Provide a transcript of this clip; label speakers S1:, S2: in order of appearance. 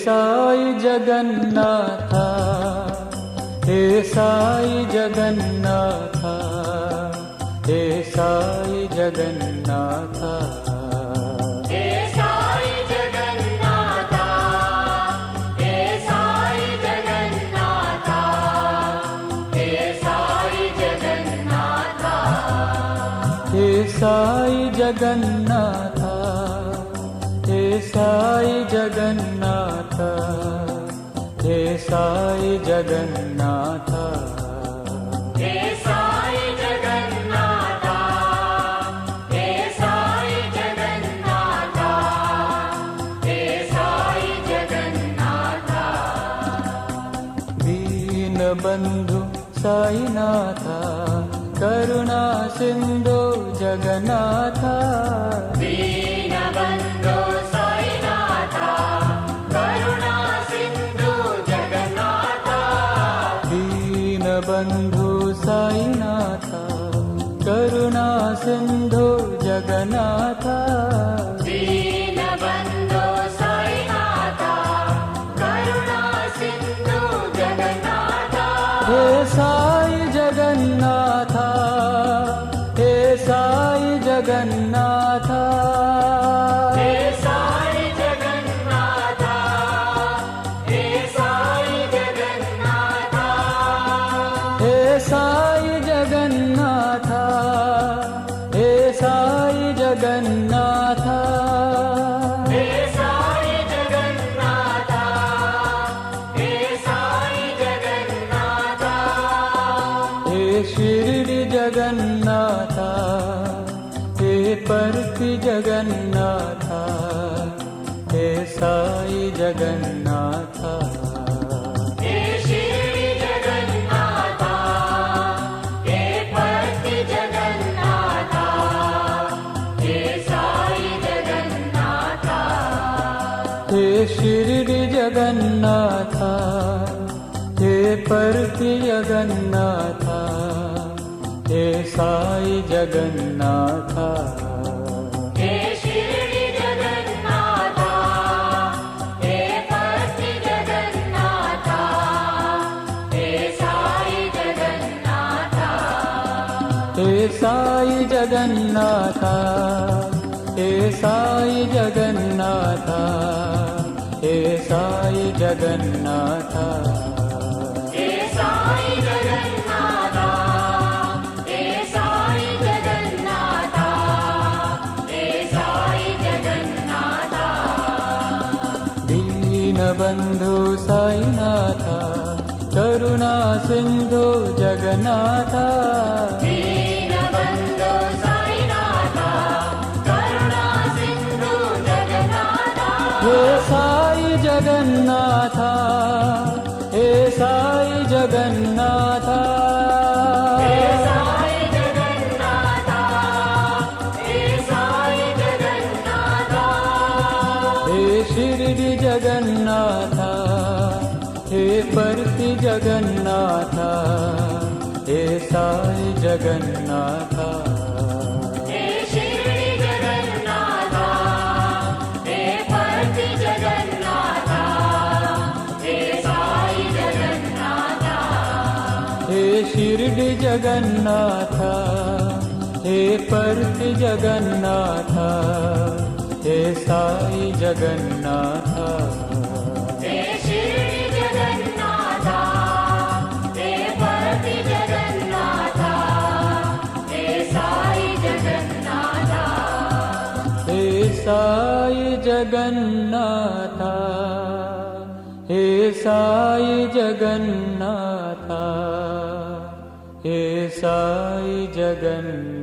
S1: साई जगन्नाथ, हे साई जगन्नाथ, हे साई जगन्नाथ,
S2: हे साई जगन्नाथ, हे साई जगन्नाथ, हे साई जगन्नाथ,
S1: हे साई जगन्नाथ, हे साई जगन्नाथ, हे साई जगन्नाथ,
S2: हे साई जगन्नाथ, हे साई जगन्नाथ, हे साई जगन्नाथ,
S1: दीनबन्धु साईनाथ, करुणा सिन्धु जगन्नाथ,
S2: दीनबन्धो साईनाथ, करुणा सिन्धु जगन्नाथ,
S1: दीनबन्धु साईनाथ, करुणा सिन्धु जगन्नाथ,
S2: दीनबन्धो साईनाथ, करुणा सिन्धु जगन्नाथ,
S1: हे साई जगन्नाथ, हे साई जगन्नाथ,
S2: हे साई जगन्नाथ, हे साई जगन्नाथ,
S1: हे साई जगन्नाथ, हे साई जगन्नाथ,
S2: हे साई जगन्नाथ, हे साई जगन्नाथ,
S1: हे शिरडी जगन्नाथ, हे परति जगन्नाथ, हे साई जगन्नाथ,
S2: हे शिरडी जगन्नाथ, हे परति जगन्नाथ, हे साई जगन्नाथ,
S1: हे शिरडी जगन्नाथ, हे परति जगन्नाथ, हे साई जगन्नाथ,
S2: हे शिरडी जगन्नाथ, हे परति जगन्नाथ, हे साई जगन्नाथ,
S1: हे साई जगन्नाथ, हे साई जगन्नाथ, हे साई जगन्नाथ,
S2: हे साई जगन्नाथ, हे साई जगन्नाथ, हे साई जगन्नाथ,
S1: दीनबन्धु साईनाथ, करुणा सिन्धु जगन्नाथ,
S2: दीनबन्धो साईनाथ, करुणा सिन्धु जगन्नाथ,
S1: हे साई जगन्नाथ, हे साई जगन्नाथ,
S2: हे साई जगन्नाथ, हे साई जगन्नाथ,
S1: हे शिरडी जगन्नाथ, हे परति जगन्नाथ, हे साई जगन्नाथ,
S2: हे शिरडी जगन्नाथ, हे परति जगन्नाथ, हे साई जगन्नाथ,
S1: हे शिरडी जगन्नाथ, हे परति जगन्नाथ, हे साई जगन्नाथ,
S2: हे शिरडी जगन्नाथ, हे परति जगन्नाथ, हे साई जगन्नाथ,
S1: हे साई जगन्नाथ, हे साई जगन्नाथ, हे साई जगन्नाथ।